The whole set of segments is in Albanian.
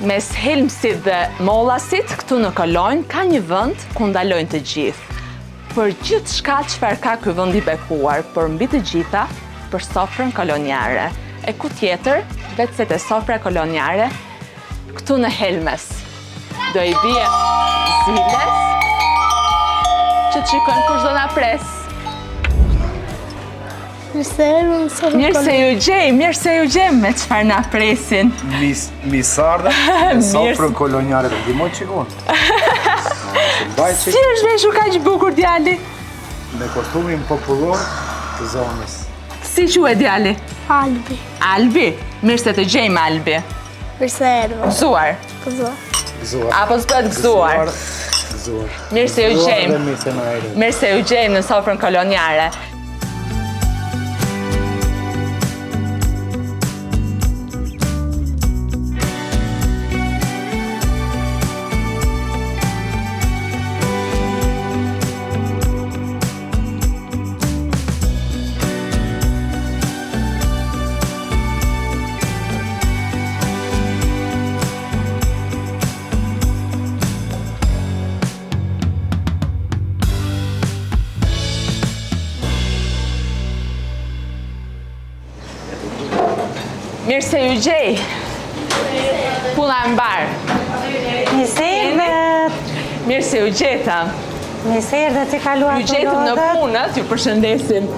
Mes Helmsit dhe Mollasit, këtu në Kolonjë, ka një vend ku ndalojnë të gjithë. Për gjithë shka çfarë ka ky vend i bekuar, por mbi të gjitha, për sofrën kolonjare. E ku tjetër, vetë se te sofra kolonjare, këtu në Helmes. Do i bie Ziles, që të shikojnë kush do na pres. Mirë se ju gjej me çfarë na presin. Misarda e sofrën kolonjare, të ndihmoj çikun. Si është veshur kaq bukur djali? Me kostumin popullor të zonës. Si quhet djali? Albi. Albi? Mirë se të gjejmë Albi. Mirë se erdhëm. Gëzuar. Gëzuar. Apo s'bëhet gëzuar? Gëzuar. Mirë se ju gjejmë. Mirë se ju gjejmë në sofrën kolonjare. Mirë se ju gjej. Puna e mbarë. Mirë se ju gjetëm. Mirëserdhët, i kaluar Ju gjetëm në punët, ju përshëndesim.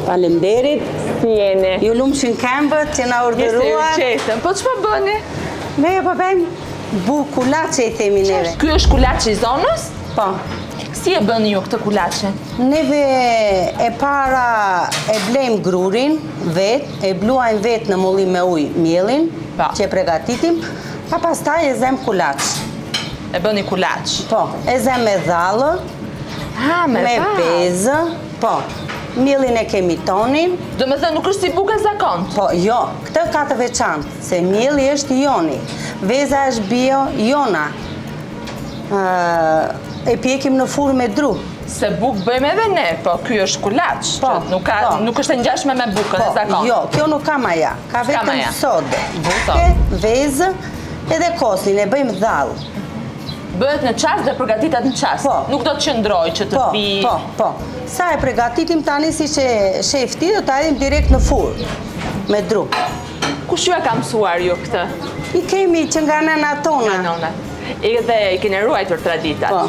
Faleminderit. Si jeni? Ju lumshin këmbët që na Mirë se ju urdhëruar. gjetëm. Po ç'po bëni? Ne po bëjmë kulaçe i themi neve. Ky është kulaçi i zonës? Po. Si e bëni ju këtë kulaçe? Neve e para e blejmë grurin vet, e bluajmë vet në mullim me ujë mielin, që e përgatitim, pa pastaj e zem kulaç. E bëni kulaç? Po, e zem me dhallë, me bezë, po. Mielin e kemi tonin. Do me thënë nuk është si buka zakont? Po, jo, këtë ka të veçantë, se mieli është joni, veza është bio jona. E pjekim në furrë me dru. Se bukë bëjmë edhe ne, po ky është kulaç, nuk është e ngjashme me bukën e zakont. Jo, kjo nuk ka maja, ka vetëm sodë, buke, vezë edhe kosnin, e bëjmë dhallë. Bëhet në qas dhe përgatitet në qas, nuk do të qëndroj që të pi... Po. Sa e përgatitim tani si që shefti, do të adhim direkt në furrë, me dru. Kush ju e ka mësuar ju këtë? I kemi që nga nëna tona. Nga nona. Dhe i keni ruajtur traditat. Po.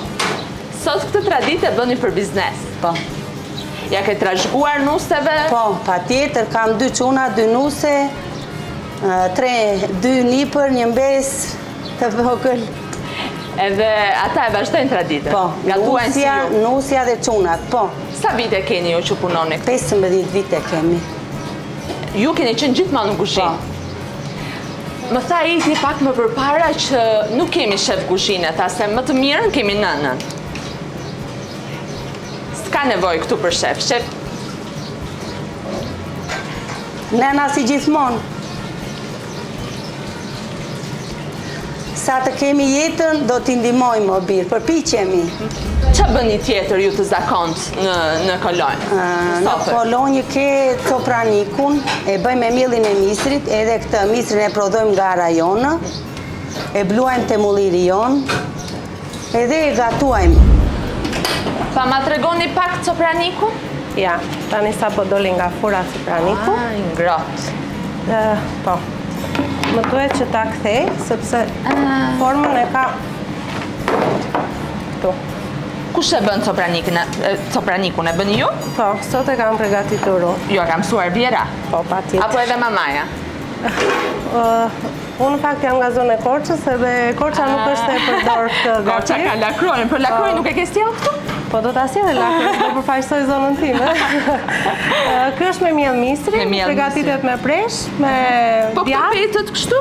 Sot këtë traditë e bëni për biznes. Po. Ja ke trashëguar nuseve? Po, pa tjetër, kam 2 çuna, 2 nuse, 2 nipër, 1 mbes të vogël. Edhe ata e vazhdojnë traditën? Po, nusja dhe çunat, po. Sa vite keni ju që punoni? 15 vite kemi. Ju keni qenë gjithmonë në kuzhinë? Më tha Iti pak më përpara që nuk kemi shef kuzhinë, tha se më të mirën kemi nënën. S'ka nevojë këtu për shef. Nëna si gjithmonë. Sa të kemi jetën, do t'i ndihmojmë o birë, përpiqemi. Qa bëni tjetër ju të zakont në Kolonjë? Në Kolonjë ke copranikun, e bëjmë me mielin e misrit, edhe këtë misrin e prodhojmë nga rajonë, e bluajmë te mulliri jonë, edhe e gatuajmë. Pa ma tregoni pak copranikun? Ja, tani sa po doli nga fura copraniku. Ngrohtë. Po. Më duhet që ta kthej, sepse formën e ka këtu. Kush e bën copranikun? E bëni ju? Po, sot e kam përgatitur unë. Ju e kam mësuar Vjera? Po, patjetër. Apo edhe mamaja? Unë fakt jam nga zona e Korçës, edhe Korça nuk është e përdor këtë gati. Korça ka lakrojnë, për lakrojnë nuk e ke sjellë këtu? Po do ta sjellë lakrojnë, do përfaqësoj zonën time. Ky është me miell misri, përgatitet me presh, me djath. Po këtë petët kështu?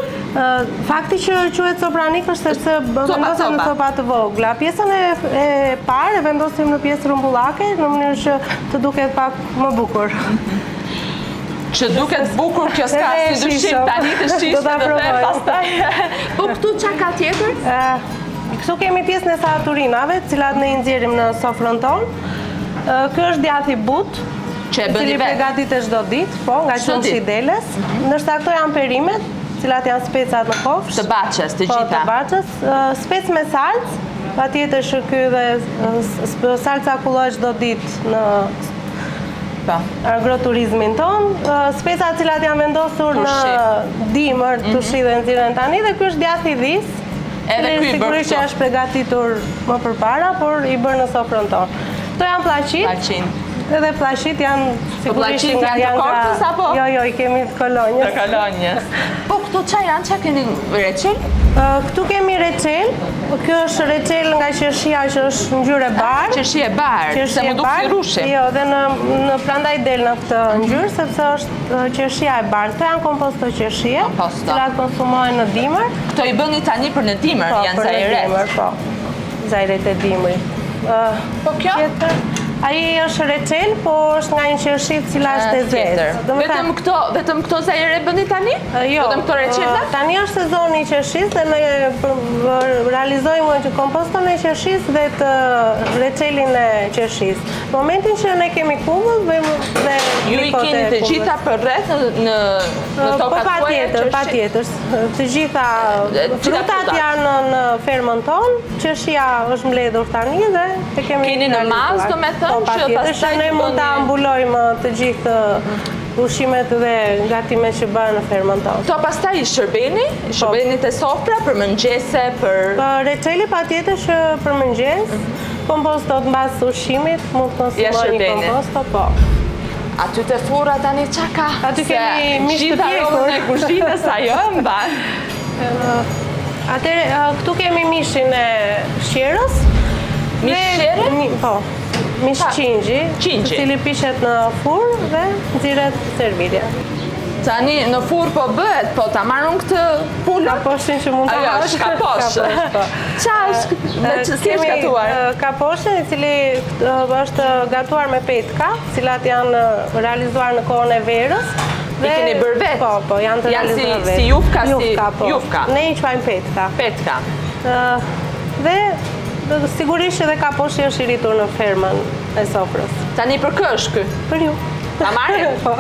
Fakti që quhet copranik është sepse vendosen në copa të vogla. Pjesën e parë e vendosim në pjesë rrumbullake, në mënyrë që të duket pak më bukur. Që duket bukur kjo s'ka si dushim, tani të shishme dhe të pastaj. Po këtu qa ka tjetër? Këtu kemi pjesën e saturinave, cilat ne i nxjerrim në sofrën tonë. Ky është djathi but, që e bëni cili përgatitet çdo ditë, po, nga qumshi i deles. Ndërsa këto janë perimet, cilat janë specat në kofsh. Të baçës, të Po, gjitha. të baçës. Spec me salcë, patjetër që ky dhe salca kulloq çdo ditë në Po. agroturizmin ton. Specat cilat janë vendosur në dimër të shidhe nxirren tani dhe ky është djathi i dhis. Edhe ky i bërë sigurisht që këto. është përgatitur më përpara, por i bërë në sofrën tonë. Këto janë pllaqit. Pllaqin. Edhe pllaqit janë sigurisht pllaqit nga janë të kortës, apo? Jo, i kemi të kolonjës. Të kolonjës. Po këto qa janë? Qa keni reçel? Këtu kemi reçel. Kjo është reçel nga qershia që është ngjyrë e bardhë. Qershi e bardhë, se më duk si rushi. Jo, dhe në prandaj del në këtë ngjyrë sepse është qershia e bardhë. Këto janë komposto qershie, Komposto. cilat konsumohen në dimër. Këto i bëni tani për në dimër, Po, janë për në zajret. dimër, po. Zajret e dimrit. Po kjo? Ai është reçel, po është nga një qershi e cila është e zezë. Vetëm këto zajre bëni tani? Jo, Vetëm këto reçetat? tani është sezoni i qershisë dhe ne realizojmë që komposton e qershisë dhe të reçelin e qershisë. Në momentin që ne kemi kumëll, bëjmë dhe Ju i keni të gjitha për rreth në Po tokat tuaja? patjetër. Të gjitha frutat frutat. janë në fermën tonë, qershia është mbledhur tani dhe e kemi Keni në realizuar. mazë, domethënë, Po, që patjetër, pastaj që ne të mund ta bëni- ambulojmë të gjithë ushimet dhe gatimet që bëhen në fermën tonë. Këto pastaj i shërbeni të sofra për mëngjese, për... Reçeli patjetër që për mëngjes, kompostot mbas ushqimit, mund të konsumoni shërbeni. komposto, po. Aty të furra tani qa ka? Aty kemi mish të Gjitha pjekur. robën e kuzhinës ajo e mban. Atëre, këtu kemi mishin e shqerës. Mish shere? Po. Mish qingji, Qingji. i cili pishet në furrë dhe nxirret servirja. Tani në furrë po bëhet, po ta marrun këtë pulën? Kaposhin që mund të Ajo është kaposh. po. Qa është? Si është Kemi gatuar? kaposhin i cili është gatuar me petka, cilat janë realizuar në kohën e verës. I keni bërë vetë? Po, janë të Janë realizuar vetë. si jufka, po. jufka. Ne i quajmë petka. Petka. Dhe sigurisht edhe kaposhi është i rritur në fermën e sofrës. Tani për kë është ky? Për ju. Ta marrim? Po.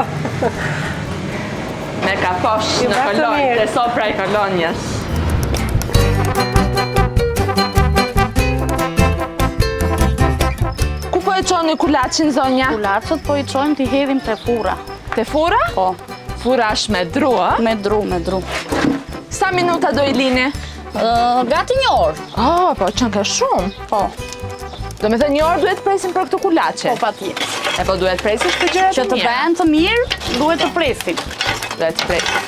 Me kaposh Ju në bra të kolonjë, mirë. të sopra i kolonjës. Ku po e qoni kulaçin, zonja? Kulaçët po i çojmë t'i hedhim te furra. Te fura? Po, Fura është me dru, ë? me dru. Sa minuta do i lini? Gati një orë. Oh, po qënë ka shumë. Po, Do me thënë një orë duhet presim për këtë kulaçe. po patjetër. E po duhet presim për gjërat Që e të mira. bëhen të mirë, duhet të presim. Duhet të presim.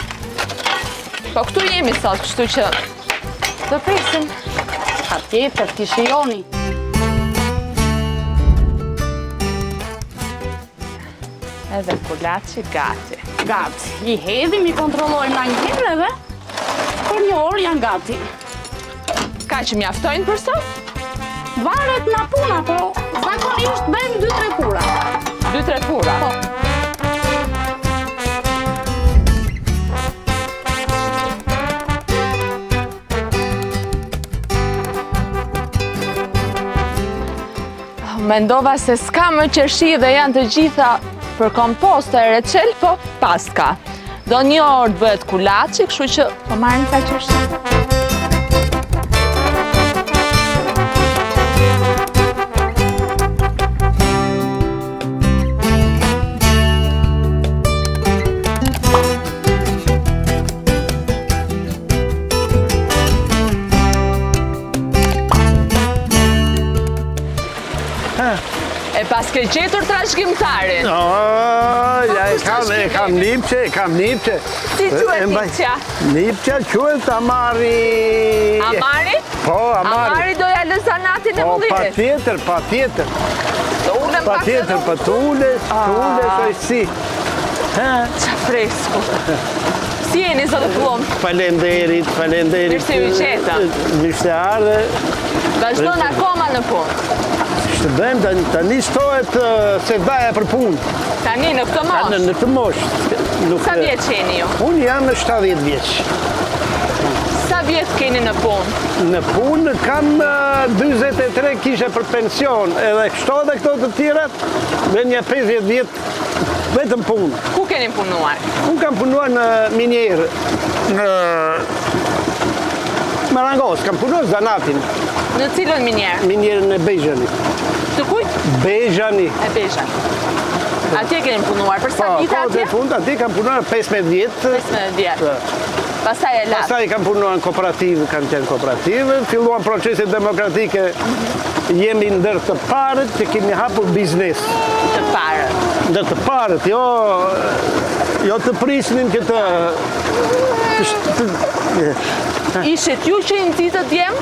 Po këtu jemi sot, kështu që do presim. Patjetër, t'i shijoni. Edhe kulaçi gati. Gati. I hedhim, i kontrollojmë nga një herë edhe për një orë janë gati. Ka që mjaftojnë për sot? Varet nga puna, po zakonisht bëjmë 2-3 fura. 2-3 fura. Po. Mendova se s'ka më qershi dhe janë të gjitha për kompost e reçel, po pas ka. Do një orë të bëhet kulaçi, kështu që po marrim ka qershi. E pas ke gjetur trashëgimtarin. E kam nipçe. Si quhet nipçja? Nipçja quhet Amari. Amari? Po, Amari. Amari doja lë zanatin e Po, mullirit. patjetër. Do ulem pak Patjetër, edhe po të ules është si. qa fresku. Si jeni, zotë Plum? Falenderit. Mirë se ju gjeta. Mirë se ardhe. Vazhdojnë akoma në punë. Shtë bëjmë, tani shtohet se daja për punë. Tani në këtë moshë. Në të moshë. Sa vjeç jeni ju? Unë jam në 70 vjeç. Sa vjet keni në punë? Në punë kam 43 kishe për pension, edhe kështo dhe këto të tjerat, dhe një 50 vjet Vetëm punë. Ku keni punuar? Unë kam punuar në minjerë, në Marangos, kam punuar zanatin, Në cilën minjerë? minjerën e Bejxhani. Të kujt? Bejxhani. E Bejxhan. Atje keni punuar, për sa vite kohët atje? e fundit, atje kam punuar 15 vjetë. 15 vjetë. Pastaj e latë. Pastaj kam punuar në kooperativë, kam qenë kooperativë, filluan proceset demokratike, jemi ndër të parët që kemi hapur biznes. Të parë. Ndër të parët, jo të prisnin që të Ishit ju që i nëzitët djemë?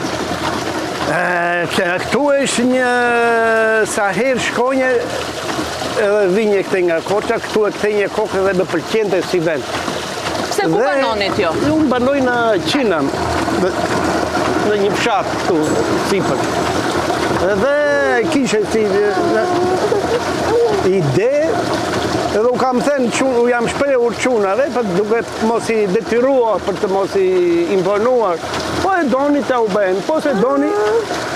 Këtu është një sa herë shkonje edhe vinje këte nga Koqa, këtu e këte një kokë dhe më pëlqente si vend. Pse ku banonit jo? Unë banoj në Qina, në një fshat këtu, sipër. Edhe kishe si ide, edhe u kam thënë, u jam shprehur qunave, për duket mos i detyruar, për të mos i imponuar. Po e doni të u bëhen, po se doni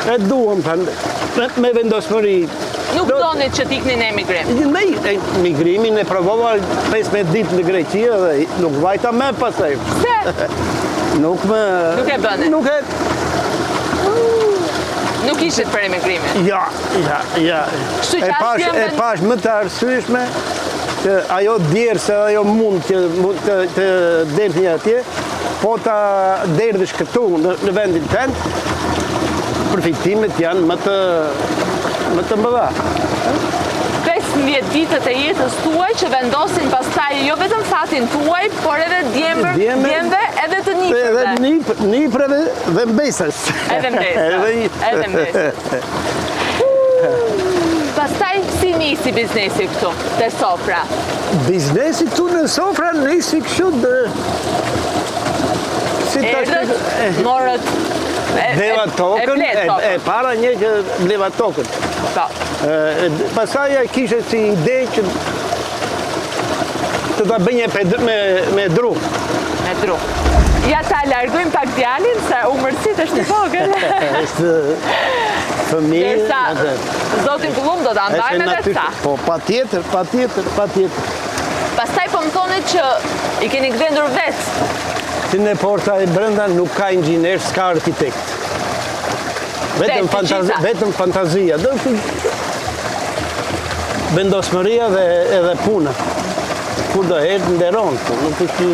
e duhem, me vendosmëri. Nuk donit që t'ikni në emigrim? Me migrimin e provova 15 ditë në Greqia dhe nuk vajta me pasaj. Se? Nuk me... Nuk e bëne? Nuk e... Nuk ishit për emigrimin? Ja. Kështu që asë E pash më të arsyeshme që ajo djerë se ajo mund të derdhë një atje, po ta derdhësh këtu në vendin tënd, përfitimet janë më të mëdha. 15 ditët e jetës tuaj që vendosin pastaj jo vetëm fatin tuaj, por edhe djemve edhe të nipërve. Edhe nipërve dhe mbesës. Edhe mbesës. Pastaj si nisi biznesi këtu, te Sofra? Biznesi këtu në Sofra nisi kështu dhe... Erdhët, morët... Bleva tokën, e para një që bleva tokën. Pasaj kishe si ide që të ta bënje me dru. Me dru. Ja ta largojmë pak djalin, se umërësit është një vogël. është fëmijë. Zotin Kullum do të andajme dhe ta. Po, pa tjetër. Pastaj po më thonit që i keni gdhendur vetë. Si në porta e brenda nuk ka inxhinier, s'ka arkitekt. Vetëm fantazia. Vendosmëria dhe edhe puna. Kur do herë nderon, nuk është...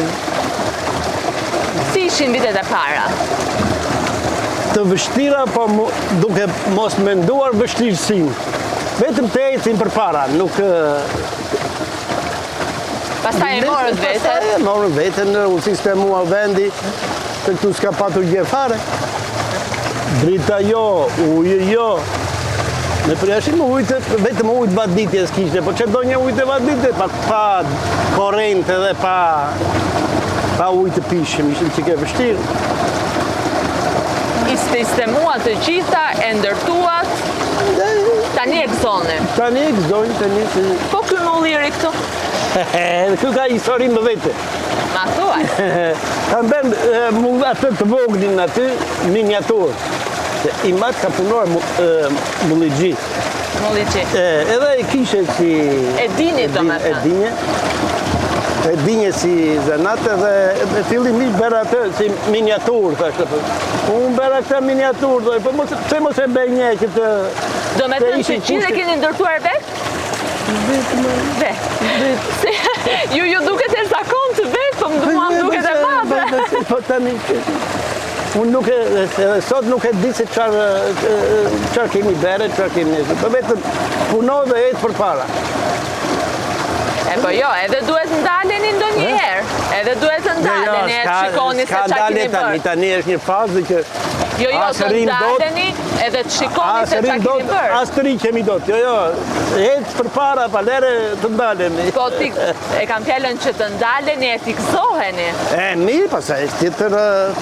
Si ishin vitet e para? Të vështira, po duke mos menduar vështirësinë. Vetëm të ecim përpara, nuk... Pastaj e morët vetën? Pastaj e morën vetën, u sistemua vendi, se këtu s'ka patur gjë fare. Drita jo, ujë jo. Në përjashim vetëm ujtë vaditje s'kishte, po që do një ujtë e vaditje, pa korrent edhe pa ujtë të pishëm, ishën që ke vështirë. I sistemuat të gjitha, e ndërtuat, tani e gëzoni. Tani e gëzoni. Po ky mulliri këtu? Kjo ka histori më vete. Ma thuaj. Kam bërë atë të voglin aty, miniaturë. I matë ka punuar mulligji. Edhe e kishe si... E dini do me thënë. E dinje si zanate dhe fillimisht bërë atë si miniaturë, thashtë. Unë bërë atë miniaturë, pse mos e bëj një që të... Do me thënë që gjithë e keni ndërtuar vetë? Vetë. Ju duket e zakon të vetë, po mua më duket e madhe. Po tani... Unë nuk e... Sot nuk e di se qarë kemi bere, qarë kemi nesë. Po vetëm punoj dhe jetë për para. Po jo, edhe duhet ndaleni ndonjëherë. Edhe duhet të ndaleni, e të shikoni se qa keni bërë. Tani është një fazë që... Jo, të ndaleni edhe të shikoni se qa keni bërë. As të ri qemi do të, jo, jetë për para, palere të ndalemi. Po, e kam fjallën që të ndaleni e t'i gëzoheni. Mirë, pasaj, tjetër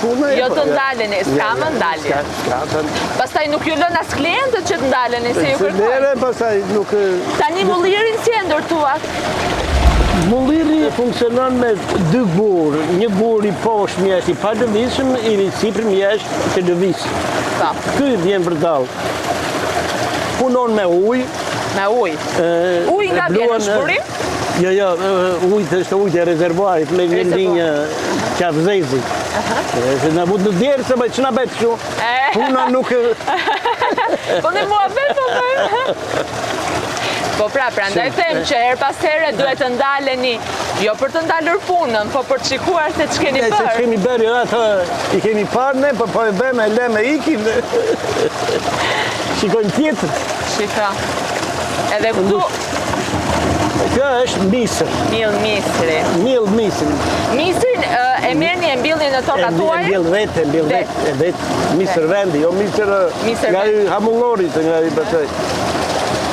punë. Jo të ndaleni, s'ka më ndalje. Pastaj nuk ju lën as klientët që të ndaleni, se ju kërkoj. Tani mullirin si e ndërtuat? Mulliri funksionon me 2 burë. Një burë i poshtë mjesht i pa lëvishëm, i sipër mjesht të lëvishëm. Ky vjen vërdall. Punon me ujë. Me ujë? Ujë nga vjen në shkurim? Jo, ujtë është ujtë e rezervuarit me një linjë qafzezi. Se në mund në djerë se që në betë shu, puna nuk... Po në mua vetë, po bëjmë. Po pra ndaj them që her pas here duhet të ndaleni, jo për të ndalur punën, po për të shikuar se që keni bërë. Se që kemi bërë, jo ato i kemi parë ne, po e bëjmë e leme ikim. Shikojmë tjetër. Shika. Edhe këtu... Kjo është misër. Mill misri. Mill misri. Misrin e merrni e mbillni në tokat tuaja? Mbill vetë. Misër vendi, jo misër nga i hamullori, nga i bëtej.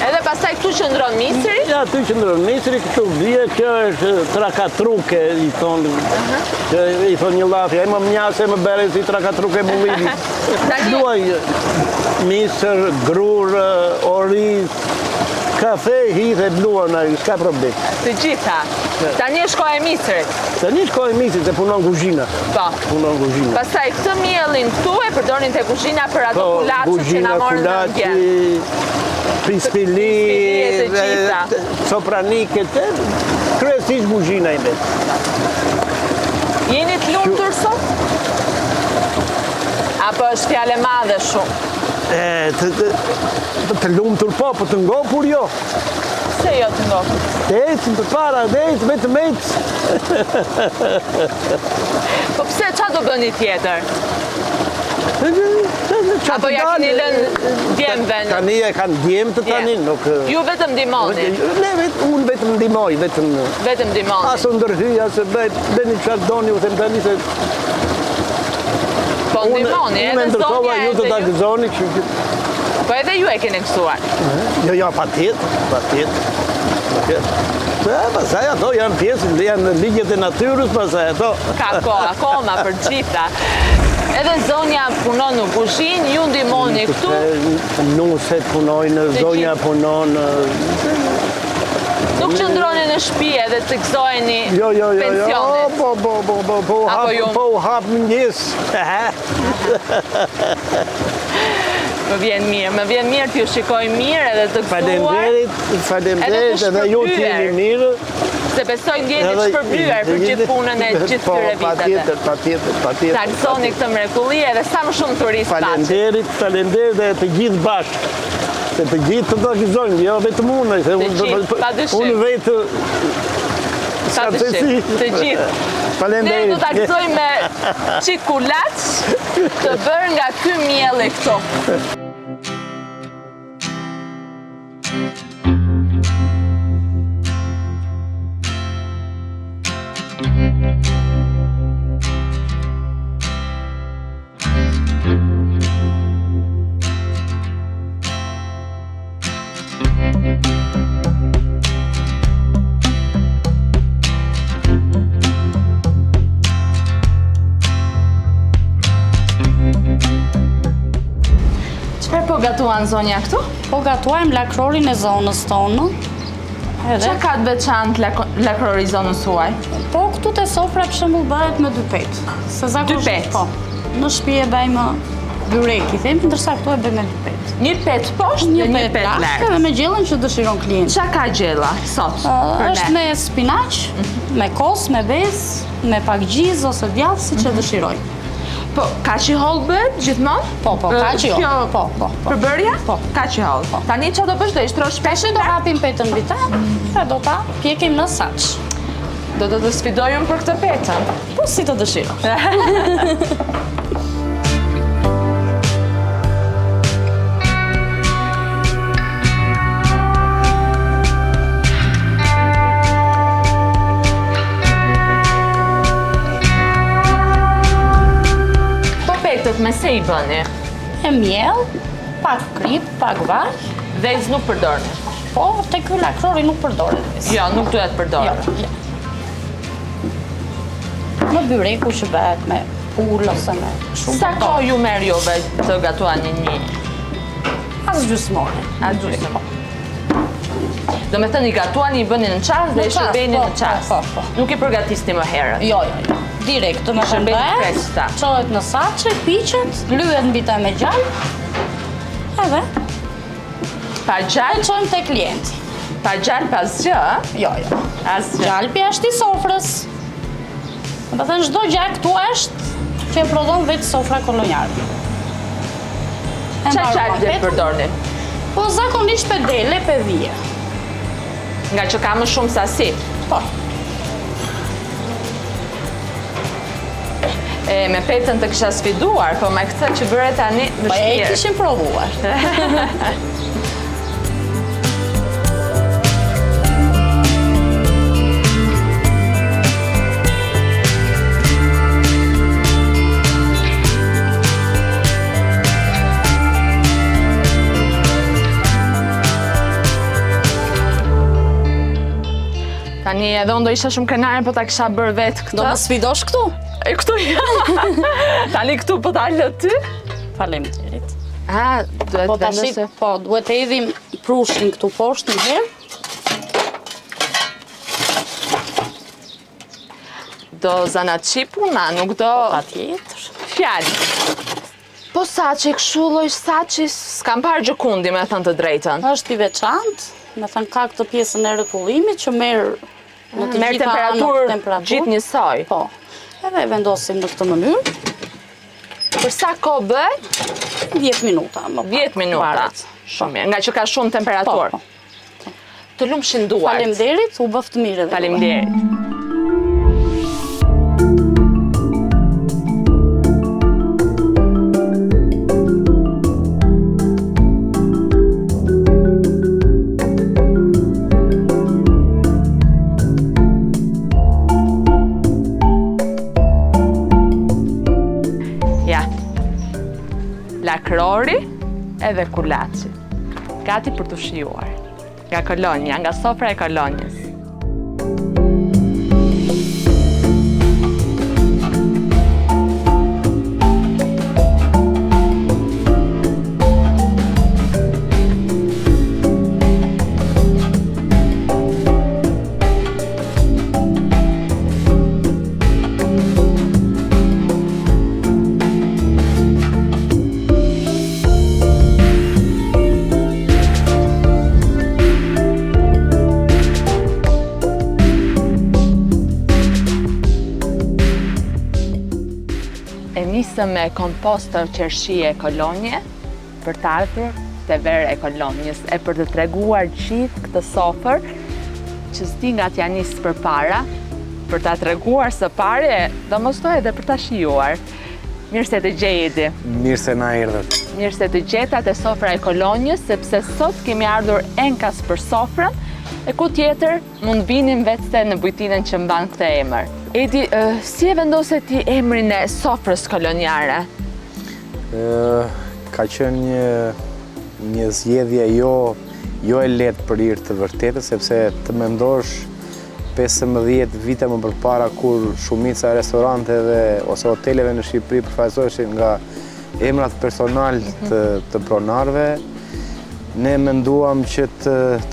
Edhe pastaj këtu qëndron misri? Ja, tu qëndron misri, këtu vje, kjo është trakatruke, i thonë. I thonë një lafja, e më mjase më bere si trakatruke mullini. Duaj misër, grur, oriz, kafe, hithë e bluan, s'ka problem. Të gjitha. Tani është kohë e misrit. Tani është kohë e misrit, se punon kuzhina. Po. Punon kuzhina. Pastaj këtë mielin këtu e përdorin te kuzhina për ato kulacët që na morën në ndjen. Pispili, sopranike, kryesisht kuzhina i vetë. Jeni të lumtur sot? Apo është fjale madhe shumë? Të lumtur po të ngopur jo. Se jo të ngopur? Të ecim për para, të ecim, vetëm ecim. Po pse qa do bëni tjetër? Apo ja keni lënë djemve? Tani e kanë djemë të tani, nuk... Ju vetëm ndihmoni? Unë vetëm ndihmoj, vetëm... Vetëm ndihmoni? Asë ndërhy, asë bëni çfarë doni, u them tani se... Po ndihmoni, edhe zonja ju të ta gëzoni, Po edhe ju e keni mësuar? Jo, patjetër. Pasaj ato janë pjesë, janë ligjet e natyrës, pasaj ato. Ka kohë, akoma për gjitha. Edhe zonja punon në kuzhinë, ju ndihmoni këtu? Nuset punojnë, zonja punon. Nuk qëndroni në shtëpi edhe të gëzojeni pensionet? Po u hap mëngjes. Më vjen mirë t'ju shikoj mirë edhe të gëzuar. Faleminderit, edhe ju t'jeni mirë. Se besoj ndjeni të shpërblyer për gjithë punën e gjithë këtyre viteve. Patjetër. Ta gëzoni këtë mrekulli edhe sa më shumë turistë paçi. Faleminderit dhe të gjithë bashkë. Se të gjithë të gëzojnë, jo vetëm unë. Unë vetë... Të gjithë. Ne do ta gëzojmë me çik kulaç të bërë nga ky mielli këto. Po gatuan zonja këtu? Po gatuajmë lakrorin e zonës tonë. Qa ka të veçantë lakrori zonës suaj? Po këtu te sofra për shembull bëhet me 2 petë. Dy petë? Po. Në shtëpi e bëjmë byrek, i themi, ndërsa këtu e bëjmë me 2 petë. Një petë poshtë dhe një petë lartë. Edhe me gjellën që dëshiron klienti. Qa ka gjella sot? Është me spinaq, me kos, me bezë, me pak gjiz ose djathë, si që dëshiroj. Po, kaqi holl bëhet gjithmonë? Po, kaqi holl. Po. Përbërja? Po. Kaqi holl. Tani që do bësh do ishtrosh peshën? Do hapim petën mbi ta, e do ta pjekim në saç. Do të sfidojmë për këtë petën? Po, si të dëshirosh. Me se i bëni? E miell, pak krip, pak vaj. Vezë nuk përdorni? Po, te ky lakrori nuk përdoret vezë. Jo, nuk duhet përdorë. Jo. Në byreku që bëhet me pull ose me shumë. Sa kohë ju merr juve të gatuani një? As gjysmore. Do me thënë i gatuani, i bëni në qas dhe i shërbeni në qas. Po. Nuk i përgatisni më herët? Jo. Direkt, të më shërbet, qohet në saçe, piqet, lyhet mbi ta me gjallë, edhe pa gjallë qojmë te klienti. Pa gjalpi asgjë, ë? Jo. Asgjë. Gjalpi është i sofrës. Dhe thënë, çdo gjë këtu është që e prodhon vetë sofra kolonjare. Çfarë gjalpi dhe përdorni? Po zakonisht pedele, pedhije. Nga që ka më shumë sasi. Po. Me petën të kisha sfiduar, po me këtë që bëre tani Po e vështirë. kishim provuar. Tani edhe unë do isha shumë krenare, po ta kisha bërë vetë këtë. Do më sfidosh këtu? E këtu Tani këtu po ta lë ty? Faleminderit. Duhet Po tash, vendosë. po duhet të hedhim prushin këtu poshtë një herë. Do zanatçi puna, nuk do Patjetër. fjalë. Po saçi kështu lloj saçi s'kam parë gjëkundi, me thënë të drejtën. Është i veçantë, me thënë ka këtë pjesën e rretullimit që merr në të Merr gjitha temperaturë gjithë njësoj. Po. Edhe e vendosim në këtë mënyrë, Për sa kohë bëhet? 10 minuta. 10 minuta. Varet. Shumë mirë, nga që ka shumë temperaturë. Po. Të lumshin duart. Faleminderit, u bëft mirë edhe. Faleminderit. Ja. Lakrori edhe kulaçi. Gati për të shijuar. Nga Kolonja, nga sofra e Kolonjës. E nisëm me kompostër qershie e Kolonje për të ardhur te vera e Kolonjës e për të treguar gjithë këtë sofër që s'di nga t'ja nisë përpara, për ta treguar së pari e domosdoshmë edhe për ta shijuar. Mirë se të gjejti. Mirë se na erdhët. Mirë se të gjeta te sofra e Kolonjës, sepse sot kemi ardhur enkas për sofrën, e ku tjetër mund vinim vetëse në bujtinën që mban këtë emër. Edi, si e vendose ti emrin e sofrës kolonjare? Ka qenë një zgjedhje jo e lehtë për hir të vërtetës, sepse të mendosh 15 vite më përpara kur shumica e restoranteve ose hoteleve në Shqipëri përfaqësoheshin nga emrat personal të pronarëve, ne menduam që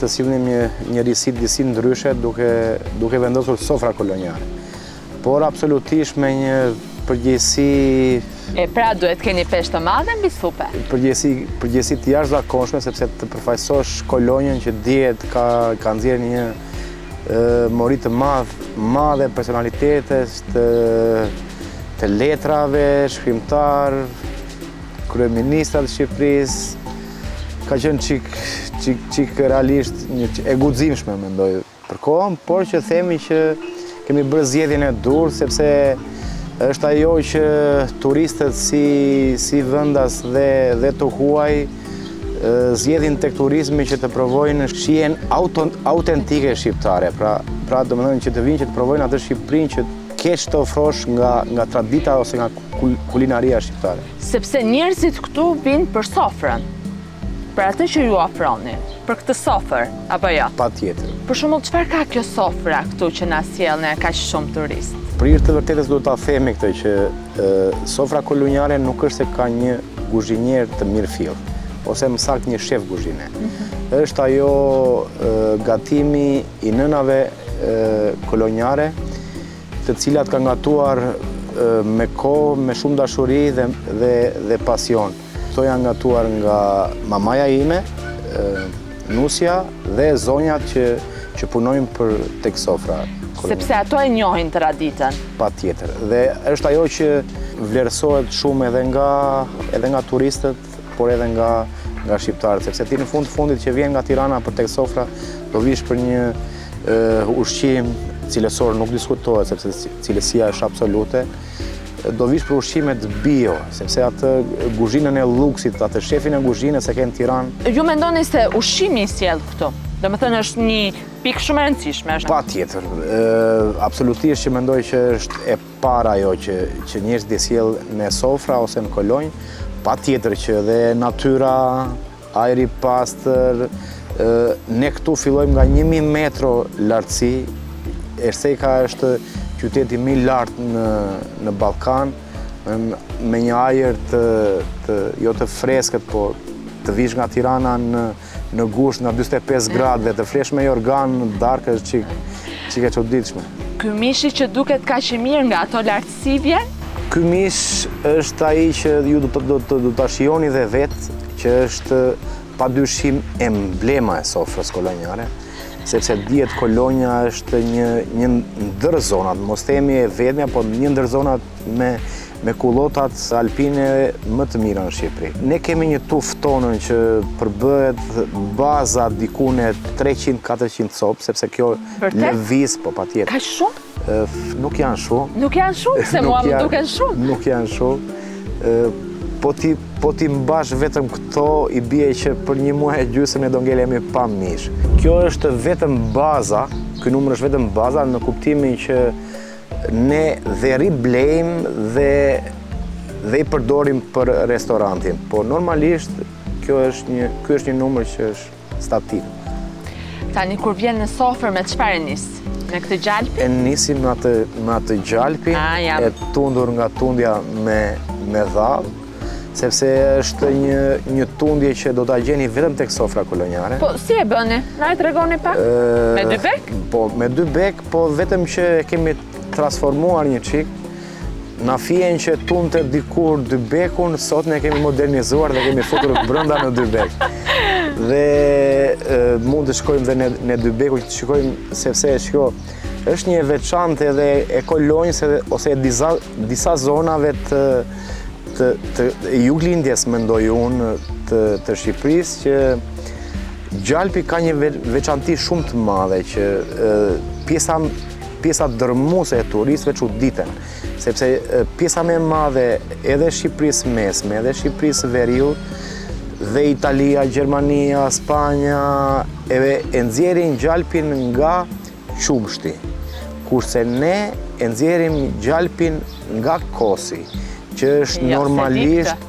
të sillim një risi disi ndryshe duke vendosur sofra kolonjare. Por absolutisht me një përgjegjësi Pra duhet keni peshë të madhe mbi supe? përgjegjësi të jashtëzakonshme, sepse të përfaqësosh Kolonjën që dihet ka nxjerrë një mori të madhe personalitetes, të letrave, shkrimtar, kryeministra të Shqipërisë, ka qenë çik realisht e guximshme mendoj për kohën, por që themi që kemi bërë zgjedhjen e dur, sepse është ajo që turistët si vendas dhe të huaj zgjedhin tek turizmi që të provojnë shijen autentike shqiptare. Pra domethënë që të vinë që të provojnë atë Shqipërinë që keq të ofrosh nga tradita ose nga kulinaria shqiptare. Sepse njerëzit këtu vinë për sofrën, për atë që ju ofroni, për këtë sofër, apo jo? Patjetër. Për shembull, çfarë ka kjo sofra këtu që na sjell ne kaq shumë turistë? Për hir të vërtetës do ta themi këtë që sofra kolonjare nuk është se ka një kuzhinier të mirëfill, ose më saktë një shef kuzhine. Është ajo gatimi i nënave kolonjare, të cilat kanë gatuar me kohë, me shumë dashuri dhe pasion. Këto janë gatuar nga mamaja ime, nusja dhe zonjat që punojnë për tek sofra. Sepse ato e njohin traditën. Patjetër. Dhe është ajo që vlerësohet shumë edhe nga turistët, por edhe nga shqiptarët, sepse ti në fundit që vjen nga Tirana për tek sofra, do vish për një ushqim cilësor, nuk diskutohet sepse cilësia është absolute. Do vish për ushqimet bio, sepse atë kuzhinën e luksit, atë shefin e kuzhinës e ke në Tiranë. Ju mendoni se ushqimi i sjell këtu? Do më thënë është një pikë shumë e rëndësishme. Patjetër, absolutisht që mendoj që është e para ajo që njerëzit i sjell në sofra ose në kolonjë. Patjetër që dhe natyra, ajri pastër, ne këtu fillojmë nga 1000 metro lartësi. Erseka është qyteti më i lartë në Ballkan, me një ajër jo të freskët, po të vish nga Tirana në gusht nga 45 gradë dhe të flesh me organ në darkë është çike e çuditshme. Ky mishi që duket kaq i mirë nga ato lartësi vjen? Ky mish është ai që ju do ta shijoni dhe vetë, që është padyshim emblema e sofrës kolonjare, sepse dihet kolonja është një ndër zonat, mos themi e vetmja, po një ndër zonat me kullotat alpine më të mira në Shqipëri. Ne kemi një tuf tonën që përbëhet baza diku në 300-400 copë, sepse kjo lëviz, po patjetër. Kaq shumë? Nuk janë shumë. Nuk janë shumë, se mua më duken shumë. Nuk janë shumë. Po ti mbash vetëm këto, i bie që për një muaj e gjysmë ne do ngelemi pa mish. Kjo është vetëm baza, ky numër është vetëm baza në kuptimin që ne dhe riblejmë dhe i përdorim për restorantin. Po normalisht ky është një numër që është statik. Tani kur vjen në sofër me çfarë nis? Me këtë gjalpi? E nisim me atë gjalpi, e tundur nga tundja me dhall, sepse është një tundje që do ta gjeni vetëm tek sofra kolonjare. Po si e bëni? Na e tregoni pak? Me dy bek? Po me dy bek, po vetëm që kemi transformuar një çik. Na fjen që tunte dikur dy bekun, sot ne kemi modernizuar dhe kemi futur brenda në dy bek. Dhe mund të shkojmë dhe në dy beku që të shikojmë, sepse është një veçantë edhe e kolonjës ose disa zonave të juglindjes, mendoj unë, të Shqipërisë, që gjalpi ka një veçanti shumë të madhe, që pjesa dërmuese e turistëve çuditen, sepse pjesa më e madhe edhe Shqipërisë mesme, edhe Shqipërisë veriut, dhe Italia, Gjermania, Spanja, e nxjerrin gjalpin nga qumshti, kurse ne e nxjerrim gjalpin nga kosi, që është normalisht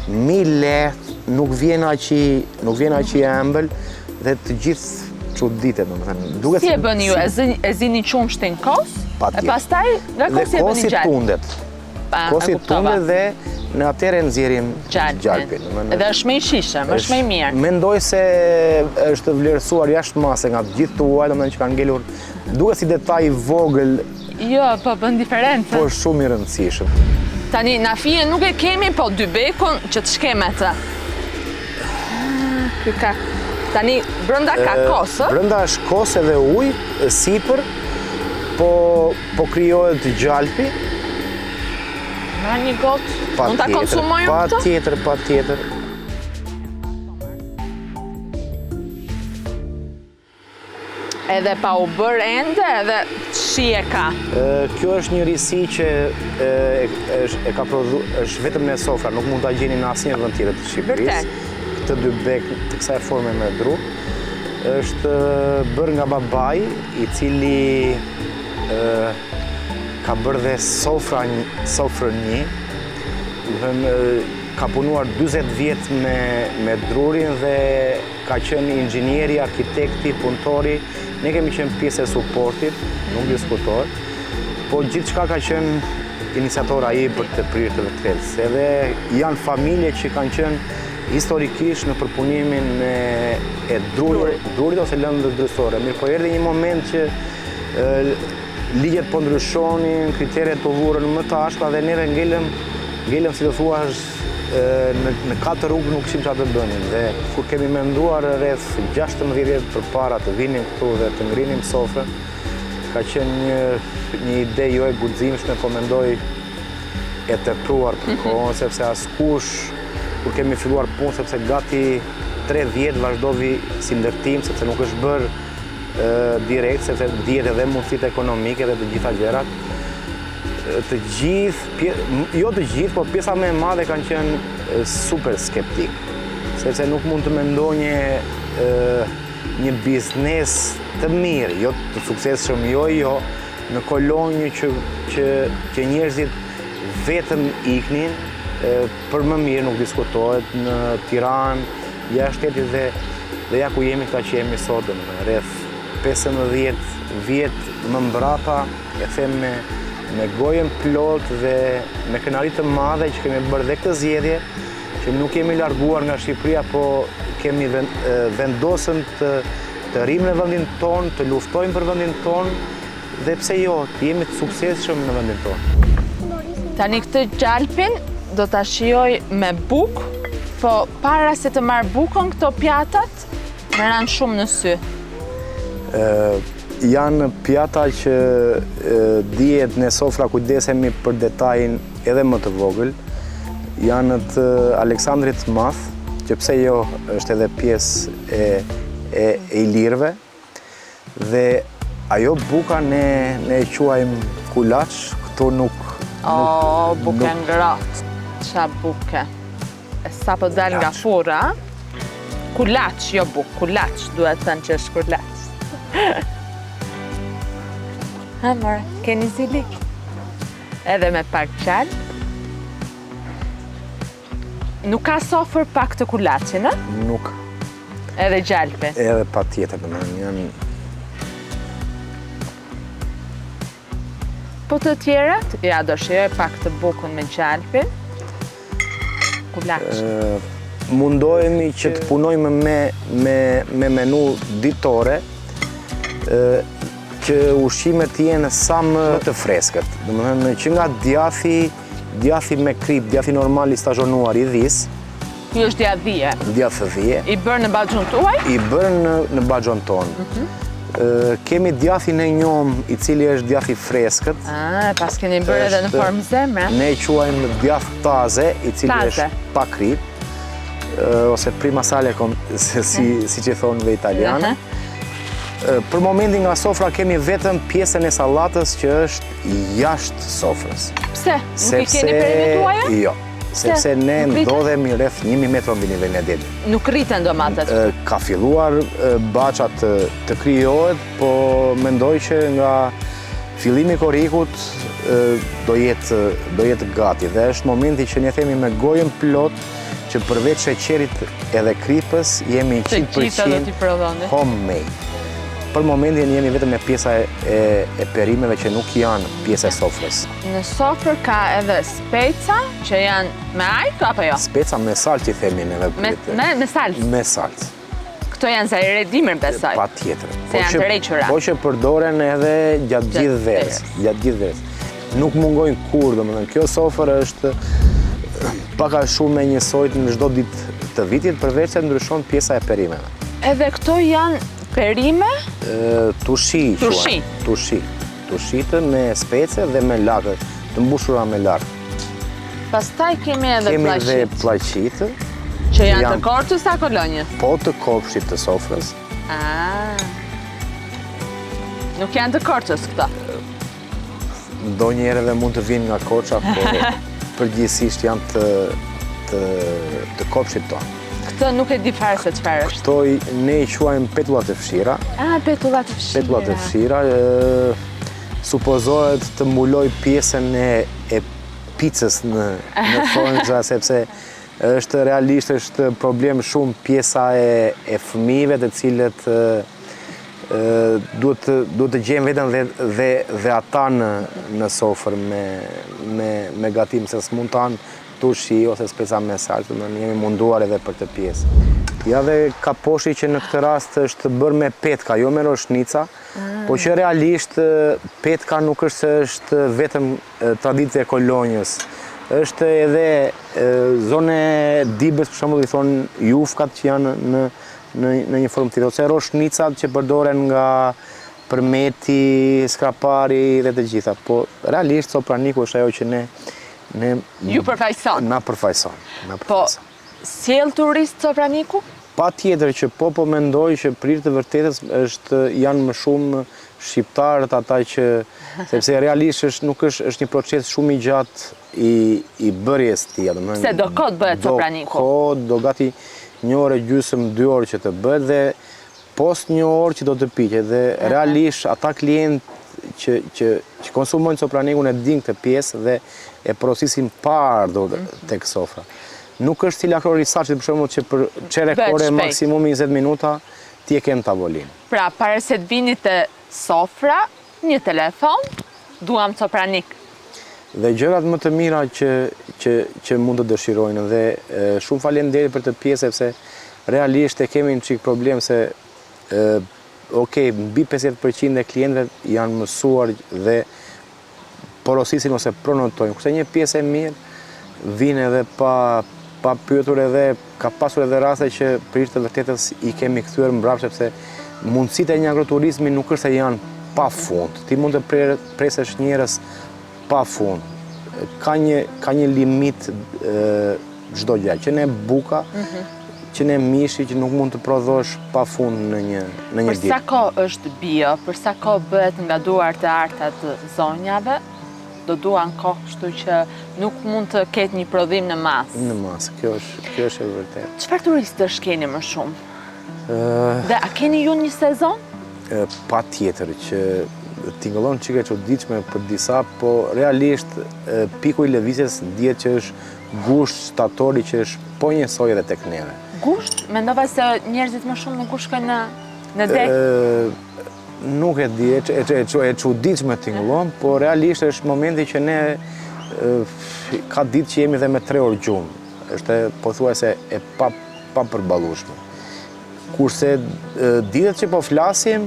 mi lehtë, nuk vjen aq i ëmbël dhe të gjithë çuditet, domethënë. Si e bëni ju? E zini qumshtin kos? E pastaj nga kosi e bëni gjallë? Kosi tundet dhe në atëherë nxjerrim gjalpin. Edhe është më i shishëm, është më i mirë. Mendoj se është vlerësuar jashtë mase nga të gjithë tuaj, domethënë që kanë ngelur, duket si detaj i vogël. Jo, po bën diferencë. Po shumë i rëndësishëm. Tani, na fije nuk e kemi, po dy bekun që të shkeme të. Tani, brenda ka kosë? Brenda është kosë edhe ujë, sipër, po krijohet gjalpi. Ma një gotë, mund ta konsumojmë këtë? Patjetër. Edhe pa u bërë ende, edhe shije ka. Kjo është një risi që është vetëm në sofra, nuk mund ta gjeni në asnjë vend tjetër të Shqipërisë. Këtë dy bek të kësaj forme me dru është bërë nga babai, i cili ka bërë dhe sofrën një. Ka punuar 40 vjet me drurin dhe ka qenë inxhinieri, arkitekti, punëtori. Ne kemi qenë pjesë e suportit, nuk diskutohet, po gjithçka ka qenë iniciator ai për të prirë të vërtetës. Edhe janë familje që kanë qenë historikisht në përpunimin e drurit ose lëndëve drysore. Mirë, po erdhi një moment që ligjet po ndryshonin, kriteret po vurën më të ashpra dhe neve ngelëm si të thuash në 4 rrugë nuk kishim çfarë të bënim dhe kur kemi menduar rreth 16 vjet përpara të vinim këtu dhe të ngrinim sofrën, ka qenë një ide jo e guximshme, po mendoj e tepruar për kohën, sepse askush kur kemi filluar punë, sepse gati 3 vjet vazhdoi si ndërtim, sepse nuk është bërë direkt, sepse dihet edhe mundësitë ekonomike dhe të gjitha gjërat. Të gjithë, jo të gjithë, po pjesa më e madhe kanë qenë super skeptik, sepse nuk mund të mendonje një biznes të mirë, jo të suksesshëm, jo, në kolonjë që njerëzit vetëm iknin, për më mirë nuk diskutohet, në Tiranë, jashtë shtetit dhe ja ku jemi këta që jemi sot, rreth 15 vjet më mbrapa, e them me gojën plot dhe me kënaqësi të madhe që kemi bërë dhe këtë zgjedhje, që nuk kemi larguar nga Shqipëria, po kemi vendosëm të rrim në vendin tonë, të luftojmë për vendin tonë dhe pse jo, të jemi të suksesshëm në vendin tonë. Tani këtë gjalpin do ta shijoj me bukë, po para se të marr bukën këto pjatat më ranë shumë në sy. Janë pjata që dihet në sofra kujdesemi për detajin edhe më të vogël. Janë të Aleksandrit Madh, që pse jo është edhe pjesë e ilirëve. Dhe ajo buka ne e quajmë kulaç, këtu nuk... Buke ngrohtë. Qa buke? E sa po dal nga fura? Kulaç, jo bukë, kulaç, duhet thënë që është kulaç. Ha, more, keni zilik. Edhe me pak qalp. Nuk ka sofër pak të kulaçin, a? Nuk. Edhe gjalpi. Edhe pa tjetër, janë... Po të tjerat, ja do shijoj pak të bukën me gjalpin. Kulaç. Mundohemi që të punojmë me menu ditore, që ushqimet jenë sa më të freskët. Domethënë që nga djathi me krip, djathi normal i stazhonuar i dhis. Ky është djath dhije. Djath dhije. I bërë në baxhun tuaj? I bërë në baxhun tonë. Kemi djathin e njom, i cili është djathi freskët. Pas keni bërë edhe në formë zemre. Ne i quajmë djath taze, i cili është pa krip, ose prima sale, si që thonë ve italianë. Për momentin nga sofra kemi vetëm pjesën e sallatës që është jashtë sofrës. Pse? Nuk i keni permituar? Jo, sepse ne ndodhemi rreth 1000 metra mbi nivelin e detit. Nuk rriten domatet? Ka filluar baça të krijohet, po mendoj që nga fillimi i korrikut do jetë gati dhe është momenti që ne themi me gojën plot që përveç sheqerit edhe kripës jemi 100% homemade. Për momentin jemi vetëm me pjesa e perimeve që nuk janë pjesë e sofrës. Në sofrë ka edhe speca që janë me ajk apo jo? Speca me saltë i themi neve. Me saltë? Me saltë. Këto janë za i redimër besoj? Pa tjetër. Se janë të requra? Po që përdoren edhe gjatë gjithë verës. Nuk mungojnë kur, domethënë kjo sofrë është pak a shumë e njësojt në çdo ditë të vitit, përveç se ndryshon pjesa e perimeve. Edhe këto janë perime? Tushi. Tushitë me spece dhe me lakë, të mbushura me lakë. Pastaj kemi edhe plaqit. Kemi edhe plaqit. Që janë të korçës a kolonjës? Po të kopshtit të sofrës. Nuk janë të korçës këta? Ndonjëherë edhe mund të vinë nga korça, po përgjithsisht janë të kopshtit tonë. Këtë nuk e di fare se çfarë është. Këto ne i quajmë petullat e fshira. Petullat e fshira. Petullat e fshira. Supozohet të mbuloj pjesën e picës në fornxha, sepse është problem shumë pjesa e fëmijëve të cilët duhet të gjejmë vetëm dhe ata në sofër me gatim, se s'mund të hanë tushi ose speca me saltë, ne jemi munduar edhe për këtë pjesë. Ja dhe kaposhi që në këtë rast është bërë me petka, jo me roshnica, po që realisht petka nuk është vetëm traditë e kolonjës. është edhe zone dibës, për shembull i thonë jufkat që janë në një formë tjetër, ose roshnicat që përdoren nga përmeti, skrapari dhe të gjitha. Po realisht sopraniku është ajo që ne Ju përfaqëson. Na përfaqëson. Po, sjell turist sopraniku? Pa tjetër që po mendoj që prirë të vërtetës janë më shumë shqiptarët ata që, sepse realisht nuk është një proces shumë i gjatë i bërjes tij. Se do kohë bëhet sopraniku? Do kohë, do gati 1 orë e gjysmë, 2 orë që të bëhet dhe post 1 orë që do të piqet. Dhe realisht ata klientë që konsumojnë sopranikun e din këtë pjesë dhe e porosisin pa ardhur tek sofra. Nuk është si lakrori saçit për shembull që për çerek ore maksimum 20 minuta ti e ke në tavolinë. Pra, para se të vini te sofra, një telefon, duam sopranik. Dhe gjërat më të mira që mund të dëshirojnë dhe shumë faleminderit për të pjesë sepse realisht e kemi një çik problem se mbi 50% e klientëve janë mësuar dhe porosisin ose pronotojnë. Kurse një pjesë e mirë vinë edhe pa pyetur edhe ka pasur edhe raste që për të vërtetës i kemi kthyer mbrapa sepse mundësitë e një agroturizmi nuk është se janë pa fund. Ti mund të presësh njerëz pa fund. Ka një limit çdo gjë, që ne buka, që ne mishi që nuk mund të prodhosh pa fund në një ditë. Për sa kohë është bio, për sa kohë bëhet nga duart e arta të zonjave, do duan kohë, kështu që nuk mund të ketë një prodhim në masë. Në masë, kjo është e vërtetë. Çfarë turistësh keni më shumë? Dhe a keni ju një sezon? Pa tjetër që tingëllon çike e çuditshme për disa, po realisht piku i lëvizjes dihet që është gusht shtatori që është po njësoj edhe tek neve. Gusht? Mendova se njerëzit më shumë në gusht shkojnë në dek. Nuk e di, e çuditshme tingëllon, po realisht është momenti që ne ka ditë që jemi dhe me 3 orë gjumë. Është pothuajse e pa përballueshme. Kurse ditët që po flasim,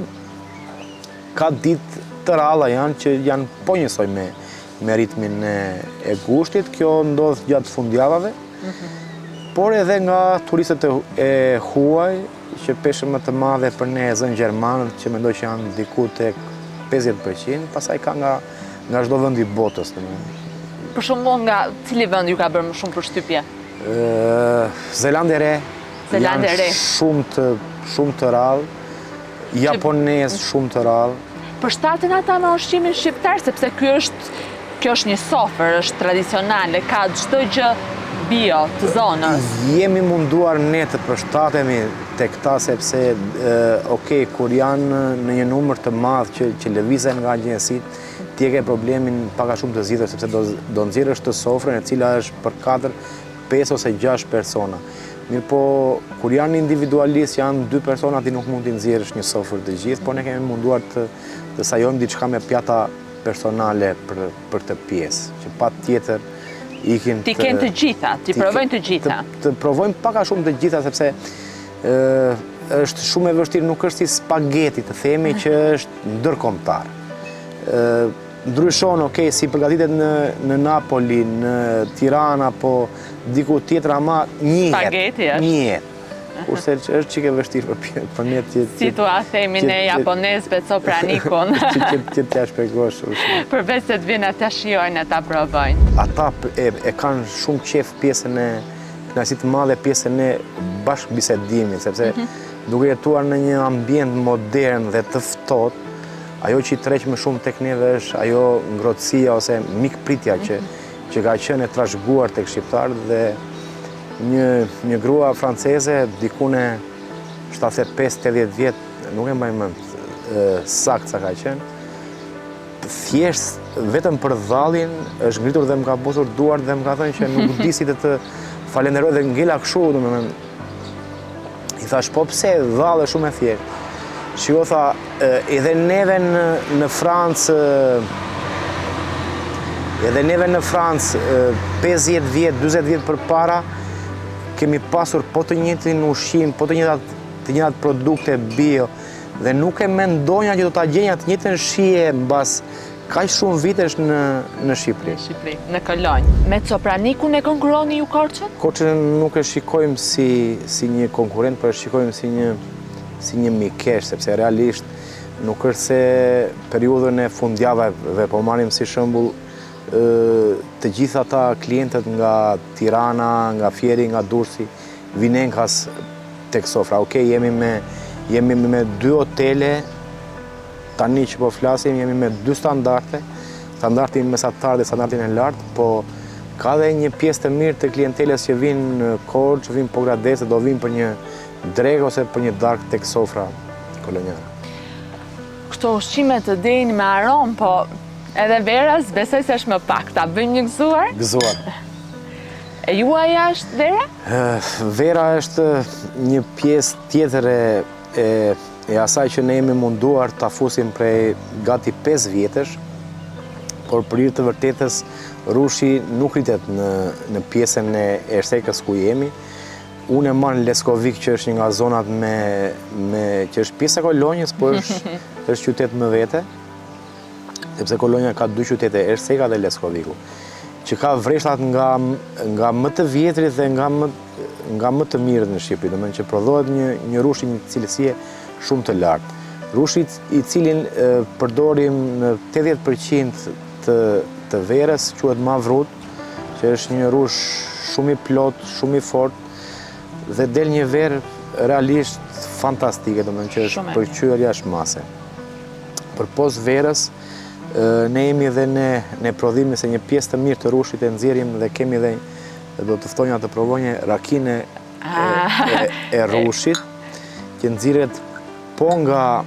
ka ditë të ralla janë që janë po njësoj me ritmin e gushtit. Kjo ndodh gjatë fundjavave, por edhe nga turistët e huaj, që peshë më të madhe për ne zënë Gjermanët, që mendoj që janë diku tek 50%, pastaj ka nga çdo vend i botës. Për shembull, nga cili vend ju ka bërë më shumë përshtypje? Zelandi e Re. Zelandi e Re. Shumë të rrallë, japonez shumë të rrallë. Përshtaten ata me ushqimin shqiptar, sepse kjo është një sofër, është tradicionale, ka çdo gjë bio të zonës. Jemi munduar ne të përshtatemi tek ta sepse kur janë në një numër të madh që lëvizen nga agjensitë, ti e ke problemin pak a shumë të zgjidhur sepse do nxjerrësh të sofrën e cila është për 4, 5 ose 6 persona. Mirë po, kur janë individualistë, janë 2 persona, ti nuk mund t'i nxjerrësh një sofër të gjithë, po ne kemi munduar të sajojmë diçka me pjata personale për të pjesë, që pa tjetër ikin Ti kenë të gjitha, ti provojnë të gjitha. Të provojmë pak a shumë të gjitha, sepse është shumë e vështirë, nuk është si spageti të themi që është ndërkombëtar. Ndryshon, si përgatitet në Napoli, në Tirana, po diku tjetër ama njëhet. Kurse është çike vështirë për ne të... Si tu a themi ne japonezëve sopranikun. Që t'ja shpjegosh. Përveç se të vinë ata shijojnë, ata provojnë. Ata e kanë shumë qef pjesën e kënaqësi të madhe, pjesën e bashkëbisedimit, sepse duke jetuar në një ambient modern dhe të ftohtë, ajo që i tërheq më shumë tek neve është ajo ngrohtësia ose mikpritja që ka qenë e trashëguar tek shqiptarët dhe një grua franceze dikune 75-80 vjet, nuk e mbaj mend saktë sa ka qenë, thjesht vetëm për dhallin është ngritur dhe më ka busur duart dhe më ka thënë që nuk di si të falenderoj dhe ngela kështu, domethënë. I thash, po pse, dhall është shumë e thjeshtë. Shiko, tha, edhe neve në Francë, 50 vjet, 20 vjet përpara, kemi pasur po të njëjtin ushqim, po të njëjtat produkte bio, dhe nuk e mendonja që do ta gjenja të njëjtën shije mbas kaq shumë vitesh në Shqipëri. Në Shqipëri, në Kolonjë. Me Copranikun e konkurroni ju Korçën? Korçën nuk e shikojmë si një konkurrent, por e shikojmë si një mikesh, sepse realisht nuk është se periudhën e fundjavave, po marrim si shembull të gjitha ata klientët nga Tirana, nga Fieri, nga Durrësi, vinenkas tek sofra. Okej, jemi me 2 hotele, tani që po flasim, jemi me 2 standarde, standardin mesatar dhe standardin e lartë, po ka dhe një pjesë të mirë të klienteles që vinë në Korçë, vinë po Gradecë, do vinë për një dregë ose për një darkë tek sofra kolonjare. Këto ushqime të dejnë me aromë, po edhe verës besoj se është më pak. Ta bëjmë një gëzuar? Gëzuar. E juaja është vera? Vera është një pjesë tjetër e asaj që ne jemi munduar ta fusim prej gati 5 vjetësh, por për hir të vërtetës rushi nuk rritet në pjesën e Ersekës ku jemi. Unë e marr në Leskovik, që është një nga zonat që është pjesë e Kolonjës, por është qytet më vete, sepse Kolonja ka 2 qytete, Erseka dhe Leskoviku, që ka vreshtat nga më të vjetrit dhe nga më të mirët në Shqipëri, domethënë që prodhohet një rush i një cilësie shumë të lartë. Rushi i cilin përdorim në 80% të verës quhet Mavrut, që është një rush shumë i plot, shumë i fortë, dhe del një verë realisht fantastike, domethënë që është përqyer jashtë mase. Përpos verës, ne jemi dhe ne prodhimi se një pjesë të mirë të rushit e nxjerrim dhe kemi dhe do të ftonja të provojnë rakinë e rushit, që nxirret po nga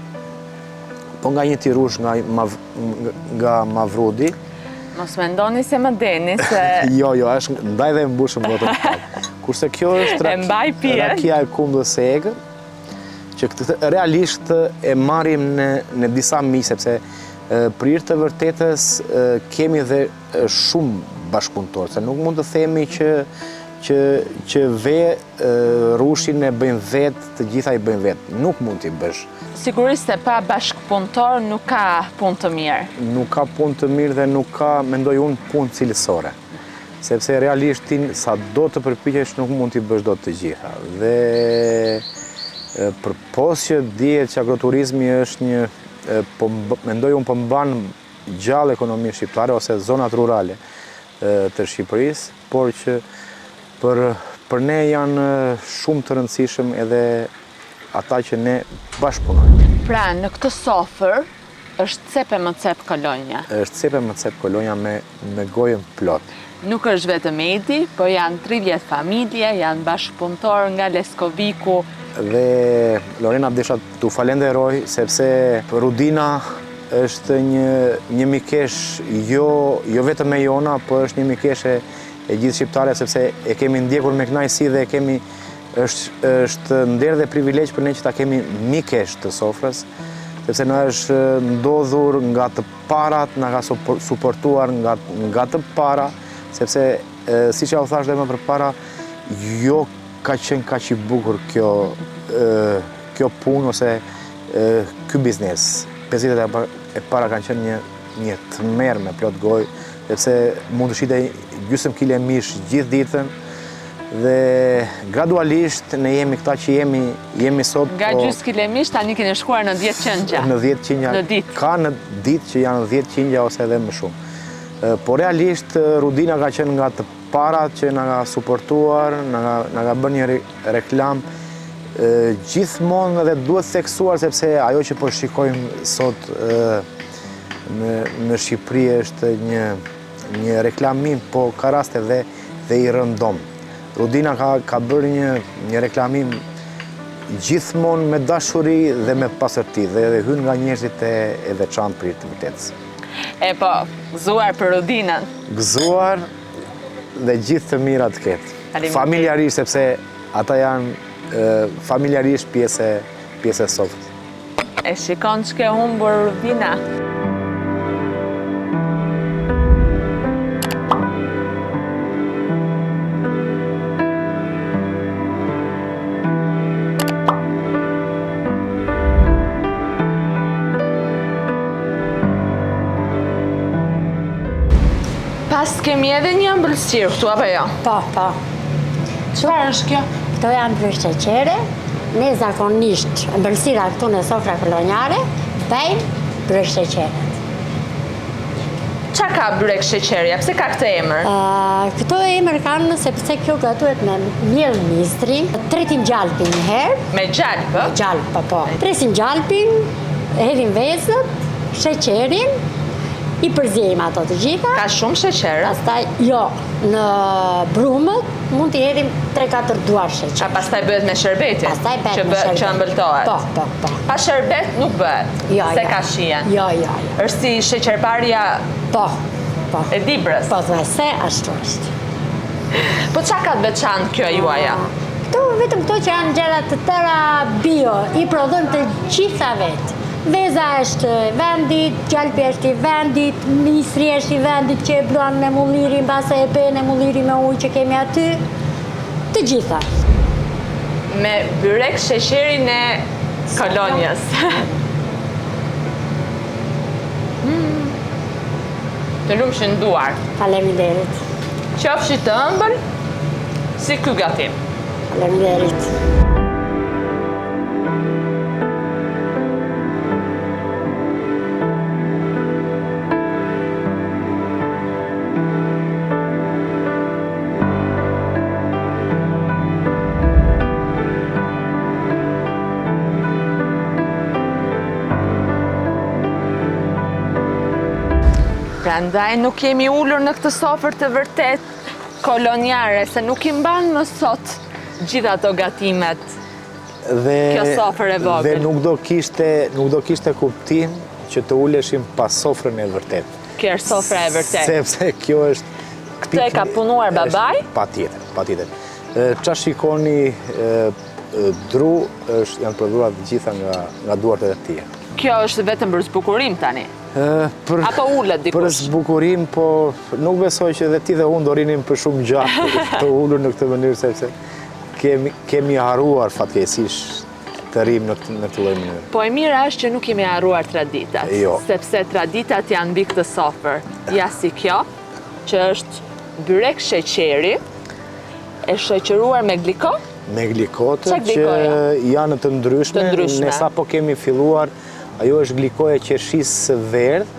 një tirush nga Mavrudi. Mos mendoni se më deni se... Jo, është ndaj dhe mbushëm gotën pak. Kurse kjo është rakia e Kundës së Egë, që këtë realisht e marrim në disa mijë, sepse për hir të vërtetës kemi dhe shumë bashkëpunëtorë, se nuk mund të themi që rushin e bëjmë vetë, të gjitha i bëjmë vetë. Nuk mund t'i bësh. Sigurisht se pa bashkëpunëtor nuk ka punë të mirë. Nuk ka punë të mirë dhe nuk ka, mendoj unë, punë cilësore. Sepse realisht ti sa do të përpiqesh nuk mund t'i bësh dot të gjitha. Dhe përpos që dihet që agroturizmi është një, mendoj unë, përmban gjallë ekonominë shqiptare ose zonat rurale të Shqipërisë, por që për ne janë shumë të rëndësishëm edhe ata që ne bashkëpunojmë. Pra, në këtë sofër është cep e më cep Kolonja. Është cep e më cep Kolonja me gojën plot. Nuk është vetëm Edi, po janë 30 familje, janë bashkëpunëtor nga Leskoviku. Dhe Lorena, desha t'u falenderoj, sepse Rudina është një mikesh jo vetëm e jona, po është një mikesh e gjithë shqiptare, sepse e kemi ndjekur me kënaqësi dhe është nder dhe privilegj për ne që ta kemi mikesh të sofrës, sepse na është ndodhur nga të parat, na ka suportuar nga të para, sepse siç ja u thash dhe më përpara, jo ka qenë kaq i bukur kjo punë ose ky biznes. 5 vitet e para kanë qenë një tmerr me plot gojë, sepse mund të shitej gjysmë kile mish gjithë ditën, dhe gradualisht ne jemi këta që jemi sot. Nga gjysmë kile mish tani keni shkuar në 10 qëngja. Në 10 qëngja. Në ditë. Ka në ditë që janë 10 qëngja ose edhe më shumë. Po realisht Rudina ka qenë nga të parat që na ka suportuar, na ka bërë një reklam gjithmonë dhe duhet theksuar, sepse ajo që po shikojmë sot në Shqipëri është një reklamim, po ka raste dhe i rëndom. Rudina ka bërë një reklamim gjithmonë me dashuri dhe me pasërti, dhe hyn nga njerëzit e veçantë për të vërtetës. E po, gëzuar për Rudinën. Gëzuar dhe gjithë të mirat të ketë. Familjarisht, sepse ata janë familjarisht pjesë e sofrës. E shikon që ke humbur Rudina. Pas kemi edhe një ëmbëlsirë këtu, apo jo? Po. Çfarë është kjo? Këto janë brysht sheqere. Ne zakonisht ëmbëlsira këtu në sofra koloniare bëjmë brysht sheqere. Qa ka byrek sheqeria? Pse ka këtë emër? Këto emër kanë sepse kjo gatuhet me miell mistri, tretim gjalpin një herë. Me gjalpë? Gjalpë, po. Tresim gjalpin, hedhim vezët, sheqerin, i përzjejmë ato të gjitha. Ka shumë sheqerë? Pastaj, jo, në brumët mund t'i hedhim 3-4 duar sheqer. A pastaj bëhet me shërbetin? Pastaj bëhet me shërbet. Që ëmbëltohet? Po. Pa shërbet nuk bëhet? Se ka shien? Jo. Është si sheqerparja Po. e dibrës? Po, dhe se ashtu është. Po qa ka të veçantë kjo juaja? Këto vetëm këto që janë gjëra të tëra bio, i prodhojmë të gjitha vetë. Veza është vendit, gjalpi është i vendit, misri është i vendit që e bluan me mulliri, mbase e pe në mulliri me ujë që kemi aty, të gjitha. Me byrek sheqerin e kolonjës. Të lumë shënduar. Faleminderit. Qofshi të ëmbël, si ky gatim. Faleminderit. Prandaj nuk jemi ullur në këtë sofër të vërtet koloniare, se nuk i mban më sot gjitha ato gatimet. Kjo sofër e vogël. Dhe nuk do kishte kuptim që të uleshim pas sofrën e vërtet. Kjo është sofra e vërtet. Sepse kjo është... Këtë e ka punuar babaj? Patjetër. Qa shikoni dru janë prodhuar të gjitha nga duart e tij. Kjo është vetëm për zbukurim tani? Apo ullet dikush? Për zbukurim, po nuk besoj që dhe ti dhe unë do rinim për shumë gjatë të ullur në këtë mënyrë, sepse kemi haruar fatkeqësisht të rrim në këtë lloj mënyrë. Po e mira është që nuk kemi harruar traditat, sepse traditat janë mbi këtë sofër. Ja si kjo, që është byrek sheqeri, e shoqëruar me gliko? Me glikotë që janë të ndryshme. Ne sapo kemi filluar. Ajo është glikoja e qershisë së verdhë,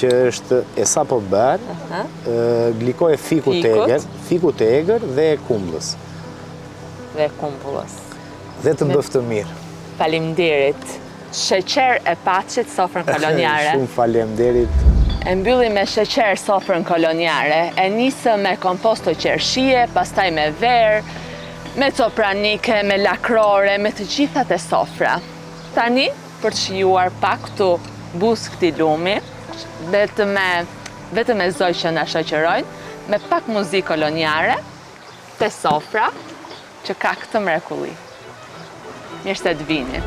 që është e sapo bërë, glikoja e fiku të egër dhe e kumbullës. Dhe të mbëftë mirë. Faleminderit. Sheqer e paçet sofrën koloniare. Shumë faleminderit. E mbyllim me sheqer sofrën koloniare, e nisëm me komposto qershie, pastaj me verë, me copranike, me lakrore, me të gjithat e sofra. Tani, për të shijuar pak këtu buzë këtij lumi, vetëm me zoj që na shoqërojnë, me pak muzikë koloniare, te sofra, që ka këtë mrekulli. Mirë se të vini.